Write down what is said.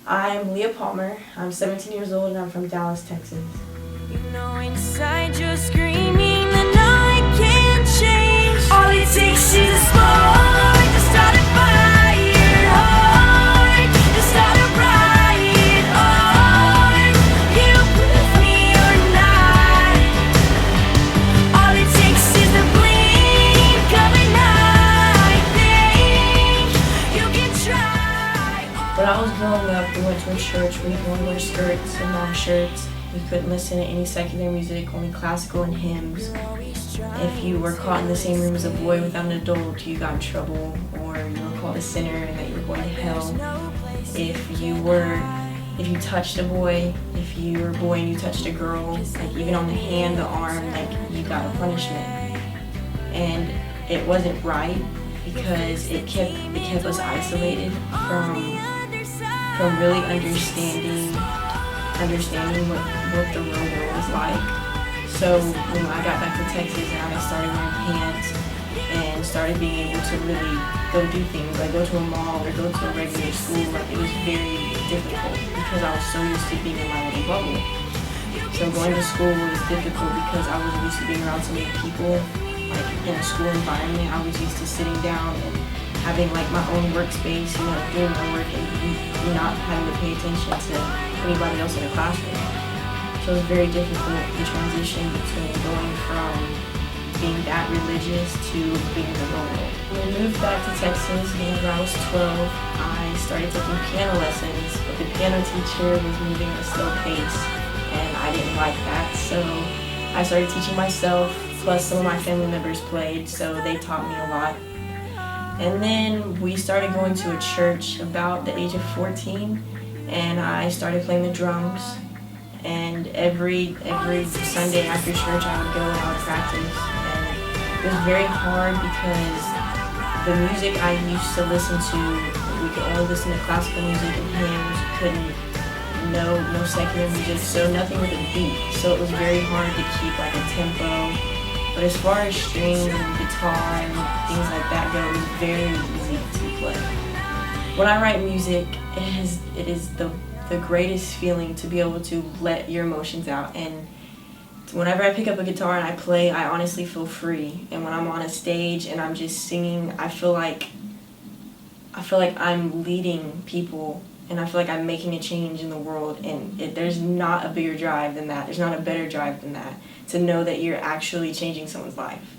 I'm Leah Palmer. I'm 17 years old and I'm from Dallas, Texas. You know inside you're screaming that I can't change. All it takes is a spark to start a fire, heart to start a riot, heart. You with me or not. All it takes is the blink of an eye. Think you can try. When I was growing up, we went to a church. We had to wear skirts and long shirts. We couldn't listen to any secular music, only classical and hymns. If you were caught in the same room as a boy without an adult, you got in trouble, or you were called a sinner and that you were going to hell. If you touched a boy, if you were a boy and you touched a girl, like even on the hand, the arm, like you got a punishment. And it wasn't right because it kept us isolated from really understanding what the real world was like. So when I got back to Texas and I started wearing pants and started being able to really go do things, like go to a mall or go to a regular school, like it was very difficult because I was so used to being in my little bubble. So going to school was difficult because I wasn't used to being around so many people. Like in a school environment, I was used to sitting down and having like my own workspace, doing my work and not having to pay attention to anybody else in the classroom. So it was very difficult, the transition between going from being that religious to being the normal. When we moved back to Texas, whenever I was 12, I started taking piano lessons, but the piano teacher was moving at a slow pace, and I didn't like that. So I started teaching myself, plus some of my family members played, so they taught me a lot. And then we started going to a church about the age of 14, and I started playing the drums. And every Sunday after church, I would go and I would practice. And it was very hard because the music I used to listen to, we could only listen to classical music and hymns. No secular music, so nothing with a beat. So it was very hard to keep like a tempo. But as far as strings and guitar and things like that go, it was very easy to play. When I write music, it is the greatest feeling to be able to let your emotions out. And whenever I pick up a guitar and I play, I honestly feel free. And when I'm on a stage and I'm just singing, I feel like I'm leading people, and I feel like I'm making a change in the world. And there's not a bigger drive than that. There's not a better drive than that, to know that you're actually changing someone's life.